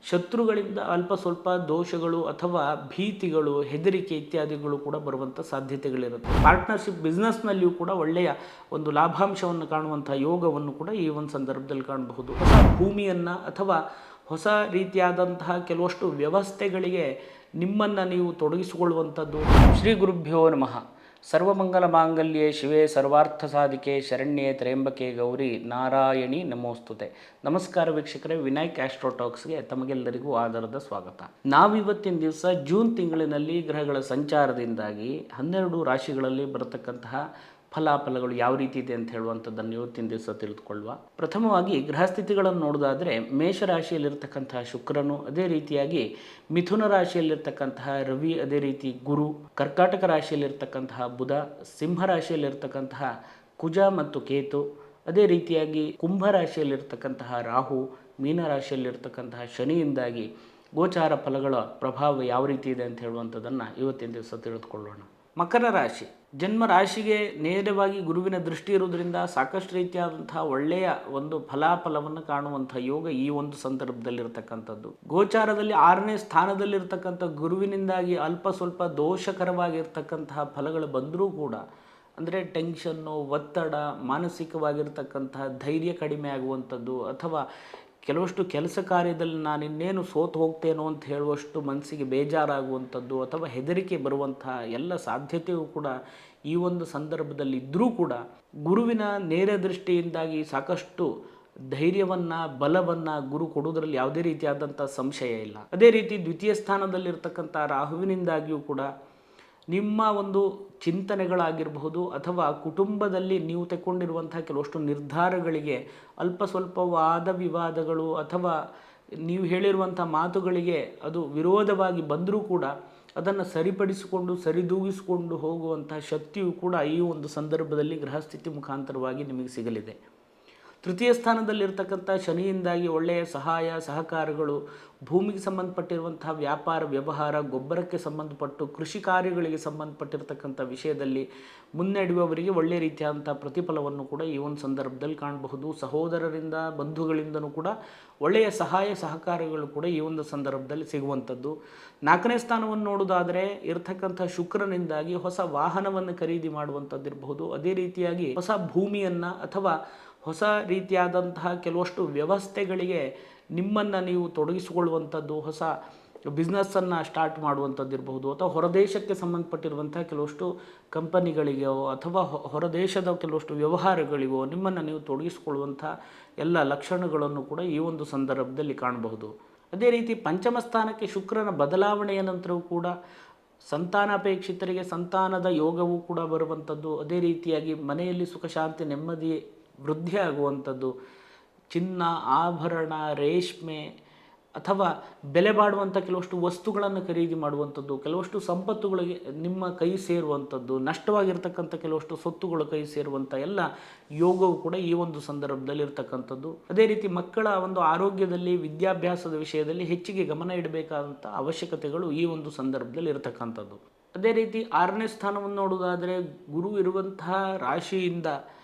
ಶತ್ರುಗಳಿಂದ ಅಲ್ಪ ಸ್ವಲ್ಪ ದೋಷಗಳು ಅಥವಾ ಭೀತಿಗಳು, ಹೆದರಿಕೆ ಇತ್ಯಾದಿಗಳು ಕೂಡ ಬರುವಂಥ ಸಾಧ್ಯತೆಗಳಿರುತ್ತೆ. ಪಾರ್ಟ್ನರ್ಶಿಪ್ ಬಿಸ್ನೆಸ್ನಲ್ಲಿಯೂ ಕೂಡ ಒಳ್ಳೆಯ ಒಂದು ಲಾಭಾಂಶವನ್ನು ಕಾಣುವಂಥ ಯೋಗವನ್ನು ಕೂಡ ಈ ಒಂದು ಸಂದರ್ಭದಲ್ಲಿ ಕಾಣಬಹುದು. ಹೊಸ ಭೂಮಿಯನ್ನು ಅಥವಾ ಹೊಸ ರೀತಿಯಾದಂತಹ ಕೆಲವಷ್ಟು ವ್ಯವಸ್ಥೆಗಳಿಗೆ ನಿಮ್ಮನ್ನು ನೀವು ತೊಡಗಿಸಿಕೊಳ್ಳುವಂಥದ್ದು. ಶ್ರೀ ಗುರುಭ್ಯೋ ನಮಃ. ಸರ್ವಮಂಗಲ ಮಾಂಗಲ್ಯೆ ಶಿವೆ ಸರ್ವಾರ್ಥ ಸಾಧಿಕೆ ಶರಣ್ಯೆ ತ್ರ್ಯಂಬಕೆ ಗೌರಿ ನಾರಾಯಣಿ ನಮೋಸ್ತುತೆ. ನಮಸ್ಕಾರ ವೀಕ್ಷಕರೇ, ವಿನಾಯಕ್ ಆಸ್ಟ್ರೋಟಾಕ್ಸ್ಗೆ ತಮಗೆಲ್ಲರಿಗೂ ಆಧಾರದ ಸ್ವಾಗತ. ನಾವಿವತ್ತಿನ ದಿವಸ ಜೂನ್ ತಿಂಗಳಿನಲ್ಲಿ ಗ್ರಹಗಳ ಸಂಚಾರದಿಂದಾಗಿ 12 ರಾಶಿಗಳಲ್ಲಿ ಬರತಕ್ಕಂತಹ ಫಲಾಫಲಗಳು ಯಾವ ರೀತಿ ಇದೆ ಅಂತ ಹೇಳುವಂಥದ್ದನ್ನು ಇವತ್ತಿನ ದಿವಸ ತಿಳಿದುಕೊಳ್ಳುವ. ಪ್ರಥಮವಾಗಿ ಗ್ರಹಸ್ಥಿತಿಗಳನ್ನು ನೋಡೋದಾದರೆ, ಮೇಷರಾಶಿಯಲ್ಲಿರ್ತಕ್ಕಂತಹ ಶುಕ್ರನು, ಅದೇ ರೀತಿಯಾಗಿ ಮಿಥುನ ರಾಶಿಯಲ್ಲಿರ್ತಕ್ಕಂತಹ ರವಿ, ಅದೇ ರೀತಿ ಗುರು, ಕರ್ಕಾಟಕ ರಾಶಿಯಲ್ಲಿರ್ತಕ್ಕಂತಹ ಬುಧ, ಸಿಂಹ ರಾಶಿಯಲ್ಲಿರ್ತಕ್ಕಂತಹ ಕುಜ ಮತ್ತು ಕೇತು, ಅದೇ ರೀತಿಯಾಗಿ ಕುಂಭ ರಾಶಿಯಲ್ಲಿರ್ತಕ್ಕಂತಹ ರಾಹು, ಮೀನ ರಾಶಿಯಲ್ಲಿರ್ತಕ್ಕಂತಹ ಶನಿಯಿಂದಾಗಿ ಗೋಚಾರ ಫಲಗಳ ಪ್ರಭಾವ ಯಾವ ರೀತಿ ಇದೆ ಅಂತ ಹೇಳುವಂಥದ್ದನ್ನು ಇವತ್ತಿನ ದಿವಸ ತಿಳಿದುಕೊಳ್ಳೋಣ. ಮಕರ ರಾಶಿ, ಜನ್ಮ ರಾಶಿಗೆ ನೇರವಾಗಿ ಗುರುವಿನ ದೃಷ್ಟಿ ಇರುವುದರಿಂದ ಸಾಕಷ್ಟು ರೀತಿಯಾದಂತಹ ಒಳ್ಳೆಯ ಒಂದು ಫಲಾಫಲವನ್ನು ಕಾಣುವಂಥ ಯೋಗ ಈ ಒಂದು ಸಂದರ್ಭದಲ್ಲಿರ್ತಕ್ಕಂಥದ್ದು. ಗೋಚಾರದಲ್ಲಿ 6ನೇ ಸ್ಥಾನದಲ್ಲಿರ್ತಕ್ಕಂಥ ಗುರುವಿನಿಂದಾಗಿ ಅಲ್ಪ ಸ್ವಲ್ಪ ದೋಷಕರವಾಗಿರ್ತಕ್ಕಂತಹ ಫಲಗಳು ಬಂದರೂ ಕೂಡ, ಅಂದರೆ ಟೆನ್ಷನ್ನು, ಒತ್ತಡ, ಮಾನಸಿಕವಾಗಿರ್ತಕ್ಕಂತಹ ಧೈರ್ಯ ಕಡಿಮೆ ಆಗುವಂಥದ್ದು, ಅಥವಾ ಕೆಲವಷ್ಟು ಕೆಲಸ ಕಾರ್ಯದಲ್ಲಿ ನಾನು ಇನ್ನೇನು ಸೋತು ಹೋಗ್ತೇನೋ ಅಂತ ಹೇಳುವಷ್ಟು ಮನಸ್ಸಿಗೆ ಬೇಜಾರಾಗುವಂಥದ್ದು, ಅಥವಾ ಹೆದರಿಕೆ ಬರುವಂತಹ ಎಲ್ಲ ಸಾಧ್ಯತೆಯೂ ಕೂಡ ಈ ಒಂದು ಸಂದರ್ಭದಲ್ಲಿ ಇದ್ದರೂ ಕೂಡ, ಗುರುವಿನ ನೇರ ದೃಷ್ಟಿಯಿಂದಾಗಿ ಸಾಕಷ್ಟು ಧೈರ್ಯವನ್ನು, ಬಲವನ್ನು ಗುರು ಕೊಡುವುದರಲ್ಲಿ ಯಾವುದೇ ರೀತಿಯಾದಂಥ ಸಂಶಯ ಇಲ್ಲ. ಅದೇ ರೀತಿ ದ್ವಿತೀಯ ಸ್ಥಾನದಲ್ಲಿರ್ತಕ್ಕಂಥ ರಾಹುವಿನಿಂದಾಗಿಯೂ ಕೂಡ ನಿಮ್ಮ ಒಂದು ಚಿಂತನೆಗಳಾಗಿರಬಹುದು, ಅಥವಾ ಕುಟುಂಬದಲ್ಲಿ ನೀವು ತೆಕ್ಕೊಂಡಿರುವಂಥ ಕೆಲವಷ್ಟು ನಿರ್ಧಾರಗಳಿಗೆ ಅಲ್ಪ ಸ್ವಲ್ಪ ವಾದ ವಿವಾದಗಳು, ಅಥವಾ ನೀವು ಹೇಳಿರುವಂಥ ಮಾತುಗಳಿಗೆ ಅದು ವಿರೋಧವಾಗಿ ಬಂದರೂ ಕೂಡ ಅದನ್ನು ಸರಿಪಡಿಸಿಕೊಂಡು ಸರಿದೂಗಿಸಿಕೊಂಡು ಹೋಗುವಂಥ ಶಕ್ತಿಯು ಕೂಡ ಈ ಒಂದು ಸಂದರ್ಭದಲ್ಲಿ ಗ್ರಹಸ್ಥಿತಿ ಮುಖಾಂತರವಾಗಿ ನಿಮಗೆ ಸಿಗಲಿದೆ. ತೃತೀಯ ಸ್ಥಾನದಲ್ಲಿರ್ತಕ್ಕಂಥ ಶನಿಯಿಂದಾಗಿ ಒಳ್ಳೆಯ ಸಹಾಯ ಸಹಕಾರಗಳು, ಭೂಮಿಗೆ ಸಂಬಂಧಪಟ್ಟಿರುವಂತಹ ವ್ಯಾಪಾರ ವ್ಯವಹಾರ, ಗೊಬ್ಬರಕ್ಕೆ ಸಂಬಂಧಪಟ್ಟು ಕೃಷಿ ಕಾರ್ಯಗಳಿಗೆ ಸಂಬಂಧಪಟ್ಟಿರ್ತಕ್ಕಂಥ ವಿಷಯದಲ್ಲಿ ಮುನ್ನಡೆಯುವವರಿಗೆ ಒಳ್ಳೆಯ ರೀತಿಯಾದಂಥ ಪ್ರತಿಫಲವನ್ನು ಕೂಡ ಈ ಒಂದು ಸಂದರ್ಭದಲ್ಲಿ ಕಾಣಬಹುದು. ಸಹೋದರರಿಂದ, ಬಂಧುಗಳಿಂದನೂ ಕೂಡ ಒಳ್ಳೆಯ ಸಹಾಯ ಸಹಕಾರಗಳು ಕೂಡ ಈ ಒಂದು ಸಂದರ್ಭದಲ್ಲಿ ಸಿಗುವಂಥದ್ದು. 4ನೇ ಸ್ಥಾನವನ್ನು ನೋಡೋದಾದರೆ ಇರತಕ್ಕಂಥ ಶುಕ್ರನಿಂದಾಗಿ ಹೊಸ ವಾಹನವನ್ನು ಖರೀದಿ ಮಾಡುವಂಥದ್ದಿರಬಹುದು, ಅದೇ ರೀತಿಯಾಗಿ ಹೊಸ ಭೂಮಿಯನ್ನು ಅಥವಾ ಹೊಸ ರೀತಿಯಾದಂತಹ ಕೆಲವಷ್ಟು ವ್ಯವಸ್ಥೆಗಳಿಗೆ ನಿಮ್ಮನ್ನು ನೀವು ತೊಡಗಿಸಿಕೊಳ್ಳುವಂಥದ್ದು, ಹೊಸ ಬಿಸ್ನೆಸ್ಸನ್ನು ಸ್ಟಾರ್ಟ್ ಮಾಡುವಂಥದ್ದಿರಬಹುದು, ಅಥವಾ ಹೊರದೇಶಕ್ಕೆ ಸಂಬಂಧಪಟ್ಟಿರುವಂಥ ಕೆಲವಷ್ಟು ಕಂಪನಿಗಳಿಗೋ ಅಥವಾ ಹೊರದೇಶದ ಕೆಲವಷ್ಟು ವ್ಯವಹಾರಗಳಿಗೋ ನಿಮ್ಮನ್ನು ನೀವು ತೊಡಗಿಸಿಕೊಳ್ಳುವಂಥ ಎಲ್ಲ ಲಕ್ಷಣಗಳನ್ನು ಕೂಡ ಈ ಒಂದು ಸಂದರ್ಭದಲ್ಲಿ ಕಾಣಬಹುದು. ಅದೇ ರೀತಿ ಪಂಚಮ ಸ್ಥಾನಕ್ಕೆ ಶುಕ್ರನ ಬದಲಾವಣೆಯ ನಂತರವೂ ಕೂಡ ಸಂತಾನಾಪೇಕ್ಷಿತರಿಗೆ ಸಂತಾನದ ಯೋಗವೂ ಕೂಡ ಬರುವಂಥದ್ದು, ಅದೇ ರೀತಿಯಾಗಿ ಮನೆಯಲ್ಲಿ ಸುಖ ಶಾಂತಿ ನೆಮ್ಮದಿ ವೃದ್ಧಿ ಆಗುವಂಥದ್ದು, ಚಿನ್ನ, ಆಭರಣ, ರೇಷ್ಮೆ ಅಥವಾ ಬೆಲೆ ಬಾಳುವಂಥ ಕೆಲವಷ್ಟು ವಸ್ತುಗಳನ್ನು ಖರೀದಿ ಮಾಡುವಂಥದ್ದು, ಕೆಲವಷ್ಟು ಸಂಪತ್ತುಗಳಿಗೆ ನಿಮ್ಮ ಕೈ ಸೇರುವಂಥದ್ದು, ನಷ್ಟವಾಗಿರ್ತಕ್ಕಂಥ ಕೆಲವಷ್ಟು ಸೊತ್ತುಗಳು ಕೈ ಸೇರುವಂಥ ಎಲ್ಲ ಯೋಗವು ಕೂಡ ಈ ಒಂದು ಸಂದರ್ಭದಲ್ಲಿ ಇರ್ತಕ್ಕಂಥದ್ದು. ಅದೇ ರೀತಿ ಮಕ್ಕಳ ಒಂದು ಆರೋಗ್ಯದಲ್ಲಿ, ವಿದ್ಯಾಭ್ಯಾಸದ ವಿಷಯದಲ್ಲಿ ಹೆಚ್ಚಿಗೆ ಗಮನ ಇಡಬೇಕಾದಂಥ ಅವಶ್ಯಕತೆಗಳು ಈ ಒಂದು ಸಂದರ್ಭದಲ್ಲಿ ಇರತಕ್ಕಂಥದ್ದು. ಅದೇ ರೀತಿ 6ನೇ ಸ್ಥಾನವನ್ನು ನೋಡೋದಾದರೆ ಗುರು ಇರುವಂತಹ ರಾಶಿಯಿಂದ,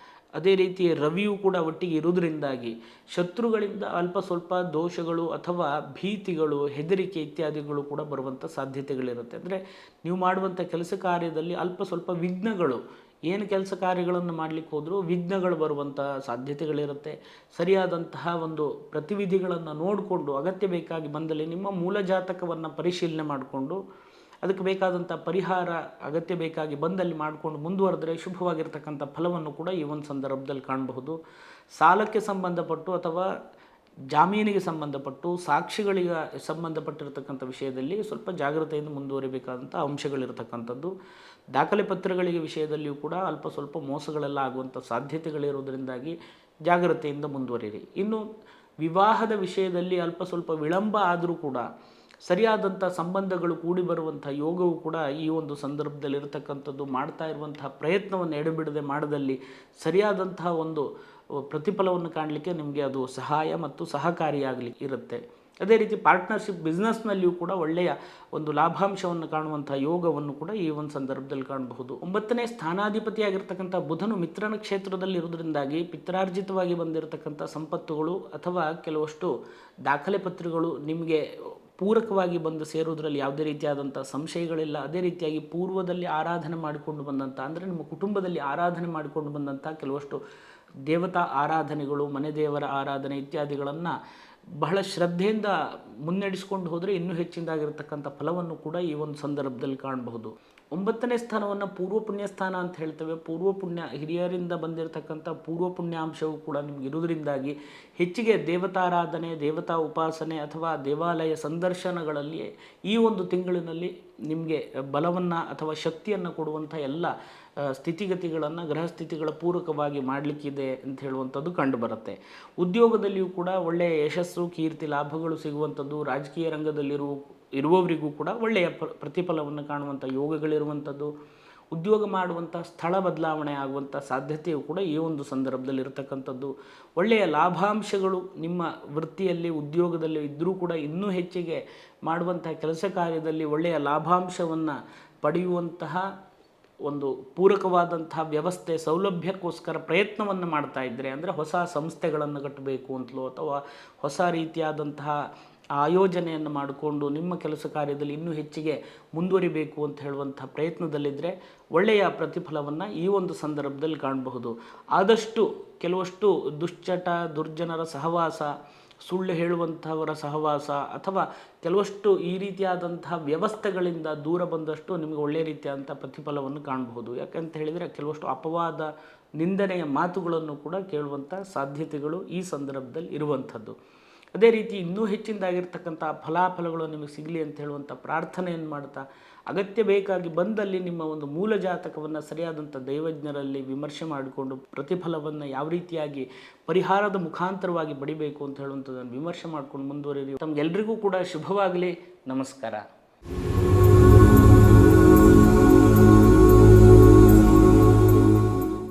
ಅದೇ ರೀತಿ ರವಿಯು ಕೂಡ ಒಟ್ಟಿಗೆ ಇರುವುದರಿಂದಾಗಿ ಶತ್ರುಗಳಿಂದ ಅಲ್ಪ ಸ್ವಲ್ಪ ದೋಷಗಳು ಅಥವಾ ಭೀತಿಗಳು, ಹೆದರಿಕೆ ಇತ್ಯಾದಿಗಳು ಕೂಡ ಬರುವಂಥ ಸಾಧ್ಯತೆಗಳಿರುತ್ತೆ. ಅಂದರೆ ನೀವು ಮಾಡುವಂಥ ಕೆಲಸ ಕಾರ್ಯದಲ್ಲಿ ಅಲ್ಪ ಸ್ವಲ್ಪ ವಿಘ್ನಗಳು, ಏನು ಕೆಲಸ ಕಾರ್ಯಗಳನ್ನು ಮಾಡಲಿಕ್ಕೆ ಹೋದರೂ ವಿಘ್ನಗಳು ಬರುವಂಥ ಸಾಧ್ಯತೆಗಳಿರುತ್ತೆ. ಸರಿಯಾದಂತಹ ಒಂದು ಪ್ರತಿವಿಧಿಗಳನ್ನು ನೋಡಿಕೊಂಡು ಅಗತ್ಯ ಬೇಕಾಗಿ ಬಂದಲ್ಲಿ ನಿಮ್ಮ ಮೂಲ ಜಾತಕವನ್ನು ಪರಿಶೀಲನೆ ಮಾಡಿಕೊಂಡು ಅದಕ್ಕೆ ಬೇಕಾದಂಥ ಪರಿಹಾರ ಅಗತ್ಯ ಬೇಕಾಗಿ ಬಂದಲ್ಲಿ ಮಾಡಿಕೊಂಡು ಮುಂದುವರೆದರೆ ಶುಭವಾಗಿರ್ತಕ್ಕಂಥ ಫಲವನ್ನು ಕೂಡ ಈ ಒಂದು ಸಂದರ್ಭದಲ್ಲಿ ಕಾಣಬಹುದು. ಸಾಲಕ್ಕೆ ಸಂಬಂಧಪಟ್ಟು ಅಥವಾ ಜಾಮೀನಿಗೆ ಸಂಬಂಧಪಟ್ಟು, ಸಾಕ್ಷಿಗಳಿಗೆ ಸಂಬಂಧಪಟ್ಟಿರ್ತಕ್ಕಂಥ ವಿಷಯದಲ್ಲಿ ಸ್ವಲ್ಪ ಜಾಗ್ರತೆಯಿಂದ ಮುಂದುವರಿಬೇಕಾದಂಥ ಅಂಶಗಳಿರ್ತಕ್ಕಂಥದ್ದು. ದಾಖಲೆ ಪತ್ರಗಳಿಗೆ ವಿಷಯದಲ್ಲಿಯೂ ಕೂಡ ಅಲ್ಪ ಸ್ವಲ್ಪ ಮೋಸಗಳೆಲ್ಲ ಆಗುವಂಥ ಸಾಧ್ಯತೆಗಳಿರೋದರಿಂದಾಗಿ ಜಾಗ್ರತೆಯಿಂದ ಮುಂದುವರಿಯಿರಿ. ಇನ್ನು ವಿವಾಹದ ವಿಷಯದಲ್ಲಿ ಅಲ್ಪ ಸ್ವಲ್ಪ ವಿಳಂಬ ಆದರೂ ಕೂಡ ಸರಿಯಾದಂಥ ಸಂಬಂಧಗಳು ಕೂಡಿ ಬರುವಂಥ ಯೋಗವು ಕೂಡ ಈ ಒಂದು ಸಂದರ್ಭದಲ್ಲಿ ಇರತಕ್ಕಂಥದ್ದು. ಮಾಡ್ತಾ ಇರುವಂತಹ ಪ್ರಯತ್ನವನ್ನು ಎಡೆಬಿಡದೆ ಮಾಡದಲ್ಲಿ ಸರಿಯಾದಂತಹ ಒಂದು ಪ್ರತಿಫಲವನ್ನು ಕಾಣಲಿಕ್ಕೆ ನಿಮಗೆ ಅದು ಸಹಾಯ ಮತ್ತು ಸಹಕಾರಿಯಾಗಲಿ ಇರುತ್ತೆ. ಅದೇ ರೀತಿ ಪಾರ್ಟ್ನರ್ಶಿಪ್ ಬಿಸ್ನೆಸ್ನಲ್ಲಿಯೂ ಕೂಡ ಒಳ್ಳೆಯ ಒಂದು ಲಾಭಾಂಶವನ್ನು ಕಾಣುವಂಥ ಯೋಗವನ್ನು ಕೂಡ ಈ ಒಂದು ಸಂದರ್ಭದಲ್ಲಿ ಕಾಣಬಹುದು. 9ನೇ ಸ್ಥಾನಾಧಿಪತಿಯಾಗಿರ್ತಕ್ಕಂಥ ಬುಧನು ಮಿತ್ರನ ಕ್ಷೇತ್ರದಲ್ಲಿ ಇರುವುದರಿಂದಾಗಿ ಪಿತ್ರಾರ್ಜಿತವಾಗಿ ಬಂದಿರತಕ್ಕಂಥ ಸಂಪತ್ತುಗಳು ಅಥವಾ ಕೆಲವಷ್ಟು ದಾಖಲೆ ಪತ್ರಗಳು ನಿಮಗೆ ಪೂರಕವಾಗಿ ಬಂದು ಸೇರುವುದರಲ್ಲಿ ಯಾವುದೇ ರೀತಿಯಾದಂಥ ಸಂಶಯಗಳಿಲ್ಲ. ಅದೇ ರೀತಿಯಾಗಿ ಪೂರ್ವದಲ್ಲಿ ಆರಾಧನೆ ಮಾಡಿಕೊಂಡು ಬಂದಂಥ ಅಂದರೆ ನಿಮ್ಮ ಕುಟುಂಬದಲ್ಲಿ ಆರಾಧನೆ ಮಾಡಿಕೊಂಡು ಬಂದಂಥ ಕೆಲವಷ್ಟು ದೇವತಾ ಆರಾಧನೆಗಳು, ಮನೆ ದೇವರ ಆರಾಧನೆ ಇತ್ಯಾದಿಗಳನ್ನು ಬಹಳ ಶ್ರದ್ಧೆಯಿಂದ ಮುನ್ನಡೆಸ್ಕೊಂಡು ಹೋದರೆ ಇನ್ನೂ ಹೆಚ್ಚಿನದಾಗಿರ್ತಕ್ಕಂಥ ಫಲವನ್ನು ಕೂಡ ಈ ಒಂದು ಸಂದರ್ಭದಲ್ಲಿ ಕಾಣಬಹುದು. 9ನೇ ಸ್ಥಾನವನ್ನು ಪೂರ್ವ ಪುಣ್ಯ ಸ್ಥಾನ ಅಂತ ಹೇಳ್ತೇವೆ. ಪೂರ್ವ ಪುಣ್ಯ ಹಿರಿಯರಿಂದ ಬಂದಿರತಕ್ಕಂಥ ಪೂರ್ವ ಪುಣ್ಯಾಂಶವು ಕೂಡ ನಿಮಗೆ ಇರುವುದರಿಂದಾಗಿ ಹೆಚ್ಚಿಗೆ ದೇವತಾರಾಧನೆ, ದೇವತಾ ಉಪಾಸನೆ ಅಥವಾ ದೇವಾಲಯ ಸಂದರ್ಶನಗಳಲ್ಲಿ ಈ ಒಂದು ತಿಂಗಳಿನಲ್ಲಿ ನಿಮಗೆ ಬಲವನ್ನು ಅಥವಾ ಶಕ್ತಿಯನ್ನು ಕೊಡುವಂಥ ಎಲ್ಲ ಸ್ಥಿತಿಗತಿಗಳನ್ನು ಗ್ರಹಸ್ಥಿತಿಗಳ ಪೂರಕವಾಗಿ ಮಾಡಲಿಕ್ಕಿದೆ ಅಂತ ಹೇಳುವಂಥದ್ದು ಕಂಡುಬರುತ್ತೆ. ಉದ್ಯೋಗದಲ್ಲಿಯೂ ಕೂಡ ಒಳ್ಳೆಯ ಯಶಸ್ಸು, ಕೀರ್ತಿ, ಲಾಭಗಳು ಸಿಗುವಂಥದ್ದು, ರಾಜಕೀಯ ರಂಗದಲ್ಲಿರುವವರಿಗೂ ಕೂಡ ಒಳ್ಳೆಯ ಪ್ರತಿಫಲವನ್ನು ಕಾಣುವಂಥ ಯೋಗಗಳಿರುವಂಥದ್ದು, ಉದ್ಯೋಗ ಮಾಡುವಂಥ ಸ್ಥಳ ಬದಲಾವಣೆ ಆಗುವಂಥ ಸಾಧ್ಯತೆಯು ಕೂಡ ಈ ಒಂದು ಸಂದರ್ಭದಲ್ಲಿ ಇರತಕ್ಕಂಥದ್ದು. ಒಳ್ಳೆಯ ಲಾಭಾಂಶಗಳು ನಿಮ್ಮ ವೃತ್ತಿಯಲ್ಲಿ ಉದ್ಯೋಗದಲ್ಲಿ ಇದ್ದರೂ ಕೂಡ ಇನ್ನೂ ಹೆಚ್ಚಿಗೆ ಮಾಡುವಂಥ ಕೆಲಸ ಕಾರ್ಯದಲ್ಲಿ ಒಳ್ಳೆಯ ಲಾಭಾಂಶವನ್ನು ಪಡೆಯುವಂತಹ ಒಂದು ಪೂರಕವಾದಂಥ ವ್ಯವಸ್ಥೆ ಸೌಲಭ್ಯಕ್ಕೋಸ್ಕರ ಪ್ರಯತ್ನವನ್ನು ಮಾಡ್ತಾ ಇದ್ದರೆ, ಅಂದರೆ ಹೊಸ ಸಂಸ್ಥೆಗಳನ್ನು ಕಟ್ಟಬೇಕು ಅಂತಲೋ ಅಥವಾ ಹೊಸ ರೀತಿಯಾದಂತಹ ಆಯೋಜನೆಯನ್ನು ಮಾಡಿಕೊಂಡು ನಿಮ್ಮ ಕೆಲಸ ಕಾರ್ಯದಲ್ಲಿ ಇನ್ನೂ ಹೆಚ್ಚಿಗೆ ಮುಂದುವರಿಬೇಕು ಅಂತ ಹೇಳುವಂಥ ಪ್ರಯತ್ನದಲ್ಲಿದ್ದರೆ ಒಳ್ಳೆಯ ಪ್ರತಿಫಲವನ್ನು ಈ ಒಂದು ಸಂದರ್ಭದಲ್ಲಿ ಕಾಣಬಹುದು. ಆದಷ್ಟು ಕೆಲವಷ್ಟು ದುಶ್ಚಟ, ದುರ್ಜನರ ಸಹವಾಸ, ಸುಳ್ಳು ಹೇಳುವಂಥವರ ಸಹವಾಸ ಅಥವಾ ಕೆಲವಷ್ಟು ಈ ರೀತಿಯಾದಂತಹ ವ್ಯವಸ್ಥೆಗಳಿಂದ ದೂರ ಬಂದಷ್ಟು ನಿಮಗೆ ಒಳ್ಳೆಯ ರೀತಿಯಾದಂಥ ಪ್ರತಿಫಲವನ್ನು ಕಾಣಬಹುದು. ಯಾಕಂತ ಹೇಳಿದರೆ ಕೆಲವಷ್ಟು ಅಪವಾದ, ನಿಂದನೆಯ ಮಾತುಗಳನ್ನು ಕೂಡ ಕೇಳುವಂಥ ಸಾಧ್ಯತೆಗಳು ಈ ಸಂದರ್ಭದಲ್ಲಿ ಇರುವಂಥದ್ದು. ಅದೇ ರೀತಿ ಇನ್ನೂ ಹೆಚ್ಚಿನದಾಗಿರ್ತಕ್ಕಂಥ ಫಲಾಫಲಗಳು ನಿಮಗೆ ಸಿಗಲಿ ಅಂತ ಹೇಳುವಂಥ ಪ್ರಾರ್ಥನೆಯನ್ನು ಮಾಡ್ತಾ, ಅಗತ್ಯ ಬೇಕಾಗಿ ಬಂದಲ್ಲಿ ನಿಮ್ಮ ಒಂದು ಮೂಲ ಜಾತಕವನ್ನು ಸರಿಯಾದಂಥ ದೈವಜ್ಞರಲ್ಲಿ ವಿಮರ್ಶೆ ಮಾಡಿಕೊಂಡು ಪ್ರತಿಫಲವನ್ನು ಯಾವ ರೀತಿಯಾಗಿ ಪರಿಹಾರದ ಮುಖಾಂತರವಾಗಿ ಪಡಿಬೇಕು ಅಂತ ಹೇಳುವಂಥದ್ದನ್ನು ವಿಮರ್ಶೆ ಮಾಡ್ಕೊಂಡು ಮುಂದುವರಿರಿ. ತಮಗೆಲ್ಲರಿಗೂ ಕೂಡ ಶುಭವಾಗಲಿ. ನಮಸ್ಕಾರ.